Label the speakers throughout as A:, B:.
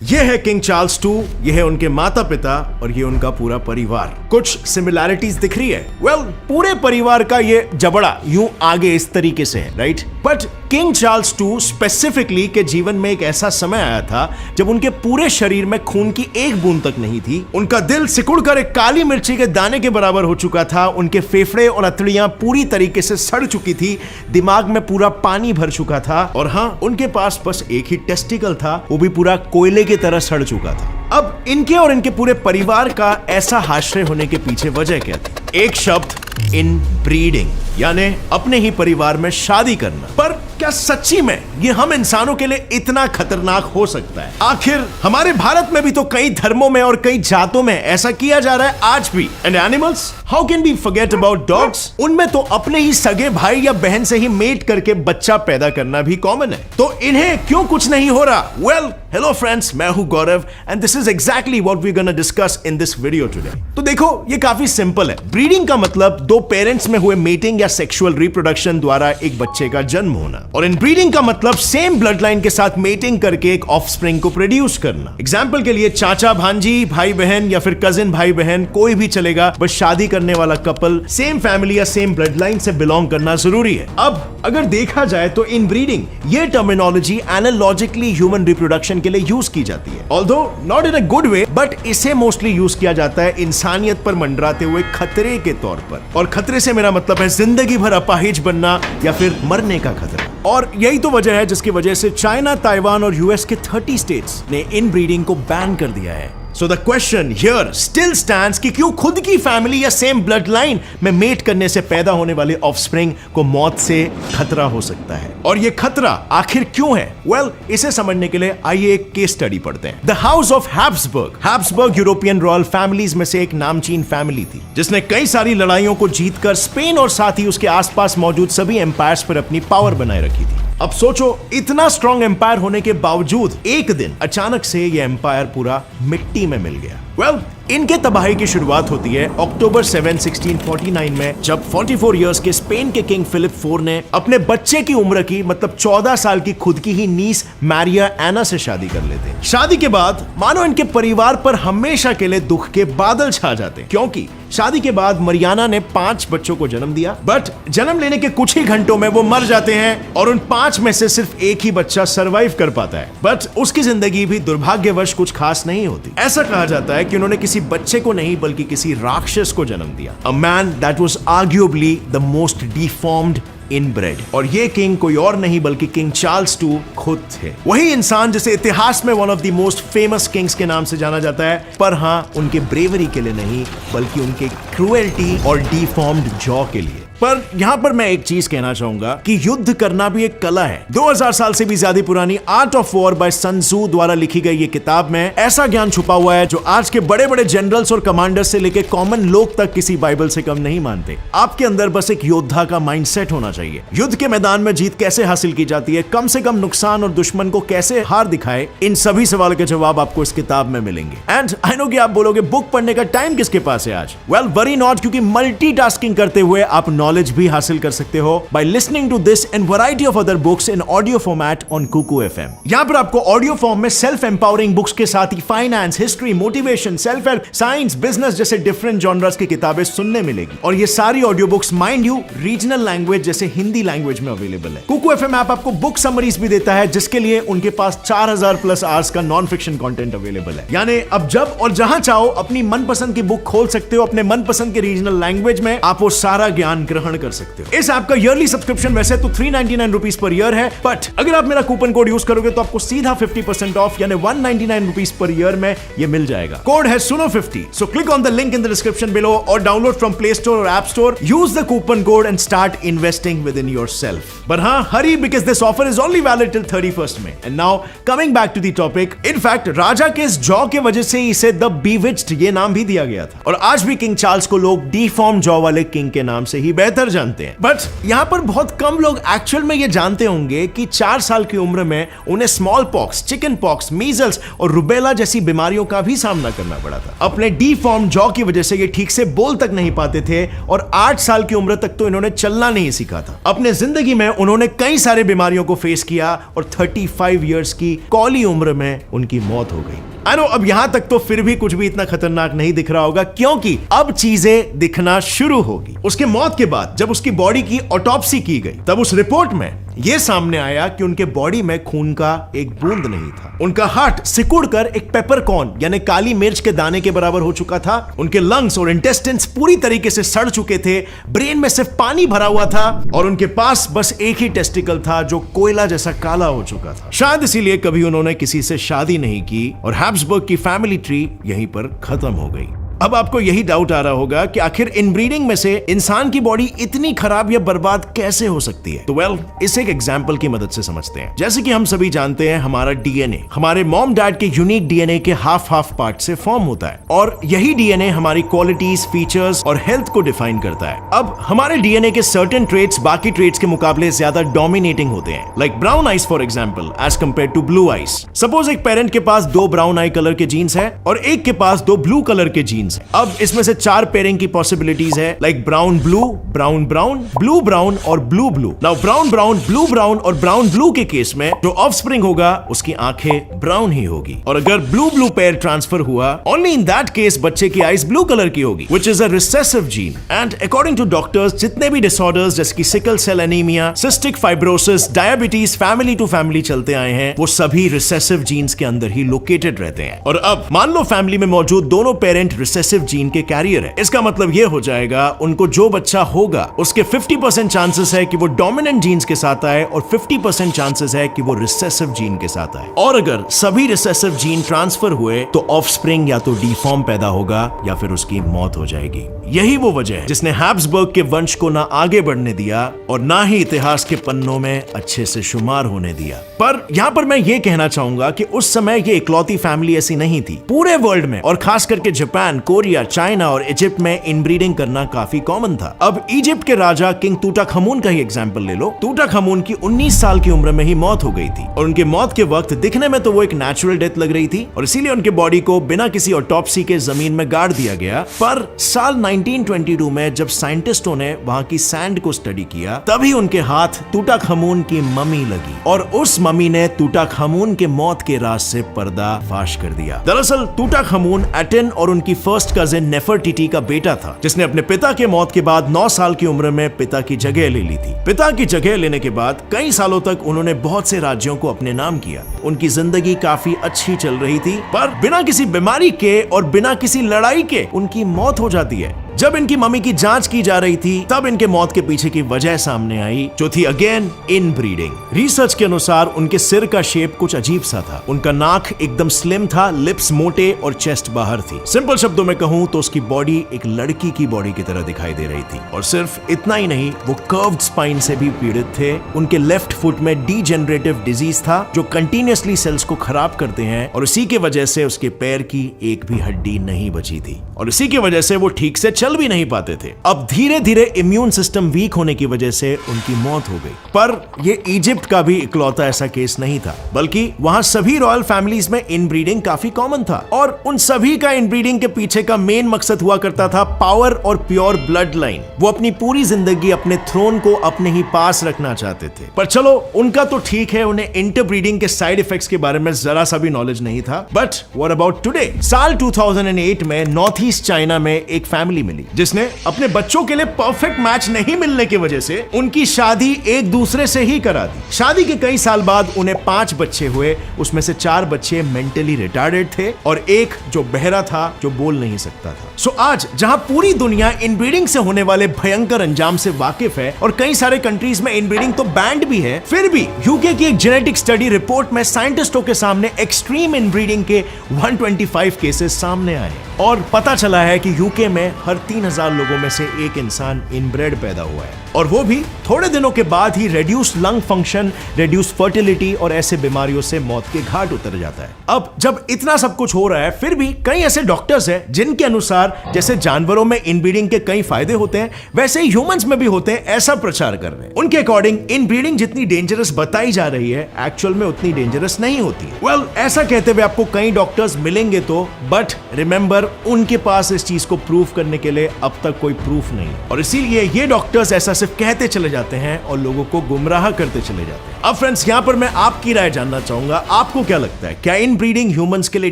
A: ये है king Charles II, ये है उनके माता पिता और ये उनका पूरा परिवार। कुछ सिमिलैरिटीज दिख रही है? वेल, पूरे परिवार का ये जबड़ा यूं आगे इस तरीके से है, right? But king Charles II specifically के जीवन में एक ऐसा समय आया था जब उनके पूरे शरीर में खून की एक बूंद तक नहीं थी। उनका दिल सिकुड़कर एक काली मिर्ची के दाने के बराबर हो चुका था। उनके फेफड़े और अतड़ियां पूरी तरीके से सड़ चुकी थी। दिमाग में पूरा पानी भर चुका था और हाँ, उनके पास बस एक ही टेस्टिकल था, वो भी पूरा कोयले की तरह सड़ चुका था। अब इनके और इनके पूरे परिवार का ऐसा आश्रय होने के पीछे वजह क्या थी? एक शब्द, इनब्रीडिंग, यानी अपने ही परिवार में शादी करना। पर क्या सच्ची में ये हम इंसानों के लिए इतना खतरनाक हो सकता है? आखिर हमारे भारत में भी तो कई धर्मों में और कई जातों में ऐसा किया जा रहा है आज भी। And animals, how can we forget about dogs? उनमें तो अपने ही सगे भाई या बहन से ही मेट करके बच्चा पैदा करना भी कॉमन है। तो इन्हें क्यों कुछ नहीं हो रहा? वेल, हेलो फ्रेंड्स, मैं हूं Gaurav and this is exactly what we gonna discuss in this video today. तो देखो, ये काफी सिंपल है। ब्रीडिंग का मतलब दो पेरेंट्स में हुए मेटिंग या सेक्सुअल रिप्रोडक्शन द्वारा एक बच्चे का जन्म होना, और इनब्रीडिंग का मतलब सेम ब्लड लाइन के साथ मेटिंग करके एक ऑफस्प्रिंग को प्रोड्यूस करना। एग्जाम्पल के लिए चाचा भांजी, भाई बहन या फिर कजिन भाई बहन, कोई भी चलेगा, बस शादी करने वाला कपल सेम फैमिली या सेम ब्लड लाइन से बिलोंग करना जरूरी है। अब अगर देखा जाए तो इनब्रीडिंग ये टर्मिनोलॉजी एनालॉजिकली ह्यूमन रिप्रोडक्शन के लिए यूज की जाती है, although not in a good way, but इसे मोस्टली यूज किया जाता है इंसानियत पर मंडराते हुए खतरे के तौर पर। और खतरे से मेरा मतलब है जिंदगी भर अपाहिज बनना या फिर मरने का खतरा। और यही तो वजह है जिसकी वजह से चाइना, ताइवान और यूएस के 30 स्टेट्स ने इनब्रीडिंग को बैन कर दिया है। So the question here still stands कि क्यों खुद की फैमिली या सेम ब्लड लाइन में मेट करने से पैदा होने वाले ऑफस्प्रिंग को मौत से खतरा हो सकता है, और ये खतरा आखिर क्यों है? वेल, इसे समझने के लिए आइए एक केस स्टडी पढ़ते हैं। The house of Habsburg European royal families में से एक नामचीन फैमिली थी जिसने कई सारी लड़ाइयों को जीतकर स्पेन और साथ ही उसके आसपास मौजूद सभी एम्पायर्स पर अपनी पावर बनाए रखी थी। अब सोचो, इतना स्ट्रॉन्ग एम्पायर होने के बावजूद एक दिन अचानक से ये एम्पायर पूरा मिट्टी में मिल गया। वेल, इनके तबाही की शुरुआत होती है अक्टूबर 7, 1649 में, जब 44 इयर्स के स्पेन के किंग फिलिप IV ने अपने बच्चे की उम्र की मतलब 14 साल की खुद की ही नीस मैरिया एना से शादी कर लेते हैं। शादी के बाद मानो इनके परिवार पर हमेशा के लिए दुख के बादल छा जाते हैं, क्योंकि शादी के बाद मरियाना ने 5 बच्चों को जन्म दिया, बट जन्म लेने के कुछ ही घंटों में वो मर जाते हैं और उन 5 में से सिर्फ एक ही बच्चा सरवाइव कर पाता है। बट उसकी जिंदगी भी दुर्भाग्यवश कुछ खास नहीं होती। ऐसा कहा जाता है कि उन्होंने किसी बच्चे को नहीं बल्कि किसी राक्षस को जन्म दिया, a man that was arguably the most deformed inbred. और ये किंग कोई और नहीं बल्कि किंग चार्ल्स II खुद थे, वही इंसान जिसे इतिहास में one of the most famous Kings के नाम से जाना जाता है, पर हाँ, उनके ब्रेवरी के लिए नहीं बल्कि उनके क्रूएल्टी और डिफॉर्म्ड जॉ के लिए। पर यहां पर मैं एक चीज कहना चाहूंगा कि युद्ध करना भी एक कला है। 2000 साल से भी ज्यादा पुरानी art of war by Sun Tzu द्वारा लिखी गई ये किताब में ऐसा ज्ञान छुपा हुआ है जो आज के बड़े बड़े जनरल्स और कमांडर्स से लेकर कॉमन लोग तक किसी बाइबल से कम नहीं मानते। आपके अंदर बस एक योद्धा का माइंडसेट होना चाहिए। युद्ध के मैदान में जीत कैसे हासिल की जाती है, कम से कम नुकसान और दुश्मन को कैसे हार दिखाए, इन सभी सवाल के जवाब आपको इस किताब में मिलेंगे। एंड आई नो कि आप बोलोगे बुक पढ़ने का टाइम किसके पास है आज? वेल, वरी नॉट, क्योंकि मल्टीटास्किंग करते हुए आप नॉलेज भी हासिल कर सकते हो by listening to this and variety of other books in audio format on Kuku FM। यहाँ पर आपको ऑडियो फॉर्म में सेल्फ एम्पावरिंग बुक्स के साथ ही finance, history, motivation, self help, science, business जैसे डिफरेंट जॉनर्स की किताबें सुनने मिलेगी। और ये सारी audio books mind you regional language जैसे हिंदी लैंग्वेज में अवेलेबल है। Kuku FM ऐप आपको बुक समरीज भी देता है, जिसके लिए उनके पास 4000+ आवर्स का नॉन फिक्शन कंटेंट अवेलेबल है। यानी अब जब और जहां चाहो अपनी मनपसंद की बुक खोल सकते हो, अपने मनपसंद के रीजनल लैंग्वेज में आप वो सारा ज्ञान ग्रहण कर सकते हो। इस ऐप का ईयरली सब्सक्रिप्शन वैसे तो 399 रुपीज पर ईयर है, बट अगर आप मेरा कूपन कोड यूज करोगे तो आपको सीधा 50% ऑफ यानी 199 रुपीज पर ईयर में ये मिल जाएगा। कोड है सुनो50। So click on the link in the description below और डाउनलोड फ्रॉम प्ले स्टोर और app store. Use the coupon code and start investing with in yourself. But हाँ, hurry because this offer is only valid till 31st में। And now coming back to the topic, in fact राजा के इस jaw के वजह से इसे the बीविच्ड ये नाम भी दिया गया था, और आज भी किंग चार्ल्स को लोग डिफॉर्म जॉ वाले किंग के नाम से ही बेहतर जानते हैं। बट यहाँ पर बहुत कम लोग एक्चुअल में ये जानते होंगे कि 4 साल की उम्र में उन्हें small pox, chicken pox, measles और रुबेला जैसी बीमारियों का भी सामना करना पड़ा था। अपने डीफॉर्म जॉ की वजह से ये ठीक से बोल तक नहीं पाते थे और 8 साल की उम्र तक तो इन्होंने चलना नहीं सीखा था। अपने जिंदगी में उन्होंने कई सारे बीमारियों को फेस किया और 35 इयर्स की कौली उम्र में उनकी मौत हो गई। आई नो अब यहां तक तो फिर भी कुछ भी इतना खतरनाक नहीं दिख रहा होगा, क्योंकि अब चीजें दिखना शुरू होगी। उसके मौत के बाद जब उसकी बॉडी की ऑटोप्सी की गई तब उस रिपोर्ट में यह सामने आया कि उनके बॉडी में खून का एक बूंद नहीं था। उनका हार्ट सिकुड़कर एक पेपरकॉर्न यानी काली मिर्च के दाने के बराबर हो चुका था। उनके लंग्स और इंटेस्टाइन्स पूरी तरीके से सड़ चुके थे। ब्रेन में सिर्फ पानी भरा हुआ था और उनके पास बस एक ही टेस्टिकल था जो कोयला जैसा काला हो चुका था। शायद इसीलिए कभी उन्होंने किसी से शादी नहीं की और हैब्सबर्ग की फैमिली ट्री यहीं पर खत्म हो गई। अब आपको यही डाउट आ रहा होगा कि आखिर इनब्रीडिंग में से इंसान की बॉडी इतनी खराब या बर्बाद कैसे हो सकती है। तो वेल, इसे एक एग्जांपल की मदद से समझते हैं। जैसे कि हम सभी जानते हैं, हमारा डीएनए हमारे मॉम डैड के यूनिक डीएनए के हाफ पार्ट से फॉर्म होता है और यही डीएनए हमारी क्वालिटीज, फीचर्स और हेल्थ को डिफाइन करता है। अब हमारे डीएनए के सर्टेन ट्रेट्स बाकी ट्रेट्स के मुकाबले ज्यादा डोमिनेटिंग होते हैं, like brown eyes for example as compare to blue eyes. Suppose एक पेरेंट के पास 2 ब्राउन आई कलर के जीन्स है और एक के पास 2 ब्लू कलर के जीन्स। अब इसमें से 4 पेयरिंग की पॉसिबिलिटीज है, like brown blue, brown brown, blue brown और blue blue. Now brown brown, blue brown और ब्राउन ब्लू के केस में जो ऑफस्प्रिंग होगा उसकी आंखें ब्राउन ही होगी। और अगर ब्लू ब्लू पेयर ट्रांसफर हुआ, ओनली इन दैट केस बच्चे की आईज ब्लू कलर की होगी, which is a recessive gene. And according to doctors, जितने भी डिसऑर्डर्स जैसे कि sickle cell anaemia, cystic fibrosis, diabetes family to family चलते आए हैं, वो सभी रिसेसिव जीन्स के अंदर ही लोकेटेड रहते हैं। और अब मान लो फैमिली में मौजूद दोनों पेरेंट रिसेसिव जीन के कैरियर है। इसका मतलब यह हो जाएगा उनको जो बच्चा होगा उसके 50% चांसेस है कि वो डोमिनेंट जीन्स के साथ आए और 50% चांसेस है कि वो रिसेसिव जीन के साथ आए। और अगर सभी रिसेसिव जीन ट्रांसफर हुए तो ऑफस्प्रिंग या तो डिफॉर्म पैदा होगा या फिर उसकी मौत हो जाएगी। यही वो वजह है जिसने हैब्सबर्ग के वंश को ना आगे बढ़ने दिया और ना ही इतिहास के पन्नों में अच्छे से शुमार होने दिया। पर यहाँ पर मैं ये कहना चाहूंगा कि उस समय ये इकलौती फैमिली ऐसी नहीं थी। पूरे वर्ल्ड में और खास करके जापान, कोरिया, चाइना और इजिप्ट में इनब्रीडिंग करना काफी कॉमन था। अब इजिप्ट के राजा किंग तूतांखामुन का ही एग्जांपल ले लो। तूतांखामुन की 19 साल की उम्र में ही मौत हो गई थी और उनके मौत के वक्त दिखने में तो वो एक नेचुरल डेथ लग रही थी और इसीलिए उनके बॉडी को बिना किसी ऑटोप्सी के जमीन में गाड़ दिया गया। पर साल 1922 में जब साइंटिस्टों ने वहां की सैंड को स्टडी किया तभी उनके हाथ तूतांखामुन की मम्मी लगी और उस मम्मी ने तूतांखामुन के मौत के राज से पर्दा फाश कर दिया। दरअसल तूतांखामुन एटेन और उनकी फर्स्ट कजिन नेफरटिटी का बेटा था जिसने अपने पिता के मौत के बाद 9 साल की उम्र में पिता की जगह ले ली थी। पिता की जगह लेने के बाद कई सालों तक उन्होंने बहुत से राज्यों को अपने नाम किया। उनकी जिंदगी काफी अच्छी चल रही थी, पर बिना किसी बीमारी के और बिना किसी लड़ाई के उनकी मौत हो जाती है। जब इनकी मम्मी की जांच की जा रही थी तब इनके मौत के पीछे की वजह सामने आई, जो थी अगेन इनब्रीडिंग। रिसर्च के अनुसार उनके सिर का शेप कुछ अजीब सा था। उनका नाक एकदम स्लिम था, लिप्स मोटे और चेस्ट बाहर थी। सिंपल शब्दों में कहूं तो उसकी बॉडी एक लड़की की बॉडी की तरह दिखाई दे रही थी। और सिर्फ इतना ही नहीं, वो कर्व्ड स्पाइन से भी पीड़ित थे। उनके लेफ्ट फुट में डीजेनरेटिव डिजीज था जो कंटिन्यूअसली सेल्स को खराब करते हैं और इसी की वजह से उसके पैर की एक भी हड्डी नहीं बची थी और इसी की वजह से वो ठीक से चल भी नहीं पाते थे। अब धीरे धीरे इम्यून सिस्टम वीक होने की वजह से उनकी मौत हो गई। पर ये इजिप्ट का भी इकलौता ऐसा केस नहीं था, बल्कि वहां सभी रॉयल फैमिलीज में इनब्रीडिंग काफी कॉमन था और उन सभी का इनब्रीडिंग के पीछे का मेन मकसद हुआ करता था पावर और प्योर ब्लड लाइन। वो अपनी पूरी जिंदगी अपने थ्रोन को अपने ही पास रखना चाहते थे। पर चलो, उनका तो ठीक है, उन्हें इंटरब्रीडिंग के साइड इफेक्ट्स के बारे में जरा सा भी नॉलेज नहीं था। But what about today? साल 2008 में नॉर्थ ईस्ट चाइना में एक फैमिली मिली जिसने अपने बच्चों के लिए परफेक्ट मैच नहीं मिलने की वजह से उनकी शादी एक दूसरे से ही करा दी। शादी के कई साल बाद उन्हें 5 बच्चे हुए, उसमें से 4 बच्चे मेंटली रिटार्डेड थे और एक जो बहरा था, जो बोल नहीं सकता था। सो आज जहां पूरी दुनिया इनब्रीडिंग से होने वाले भयंकर अंजाम से वाकिफ है और कई सारे कंट्रीज में इनब्रीडिंग तो बैंड भी है, फिर भी यूके की एक जेनेटिक स्टडी रिपोर्ट में साइंटिस्टों के सामने एक्सट्रीम इनब्रीडिंग के 125 केसेस सामने आए और पता चला है कि यूके में हर 3000 लोगों में से एक इंसान इनब्रेड पैदा हुआ है। और वो भी थोड़े दिनों के बाद ही reduce lung function, reduce fertility और ऐसे बीमारियों से मौत के घाट उतर जाता है। अब जब इतना सब कुछ हो रहा है, फिर भी कई ऐसे डॉक्टर्स हैं जिनके अनुसार जैसे जानवरों में इनब्रीडिंग के कई फायदे होते हैं, वैसे ही ह्यूमंस में भी होते हैं, ऐसा प्रचार कर रहे हैं। उनके अकॉर्डिंग इनब्रीडिंग जितनी डेंजरस बताई जा रही है, एक्चुअल में उतनी डेंजरस नहीं होती है। वेल, ऐसा कहते हुए आपको कई डॉक्टर्स मिलेंगे तो, बट रिमेंबर, उनके पास इस चीज को प्रूव करने के लिए अब तक कोई प्रूफ नहीं है, और इसीलिए ये डॉक्टर्स ऐसा सिर्फ कहते चले जाते हैं और लोगों को गुमराह करते चले जाते हैं। अब फ्रेंड्स, यहाँ पर मैं आपकी राय जानना चाहूंगा, आपको क्या लगता है, क्या इनब्रीडिंग ह्यूमंस के लिए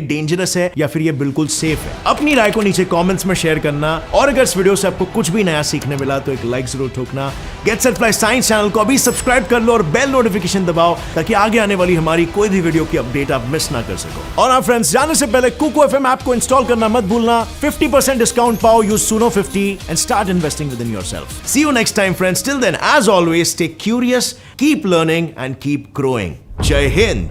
A: डेंजरस है या फिर ये बिल्कुल सेफ है? अपनी राय को नीचे कमेंट्स में शेयर करना, और अगर इस वीडियो से आपको कुछ भी नया सीखने मिला तो एक लाइक जरूर ठोकना। Get set fly science channel को अभी सब्सक्राइब कर लो और बेल नोटिफिकेशन दबाओ ताकि आगे आने वाली हमारी कोई भी वीडियो की अपडेट आप मिस ना कर सको। और हाँ फ्रेंड्स, जाने से पहले कुकू एफएम ऐप को इंस्टॉल करना मत भूलना। 50% डिस्काउंट पाओ, use suno50 and start investing within yourself. See you next time friends. Till then, as always, stay curious, keep learning and keep growing. Jai Hind.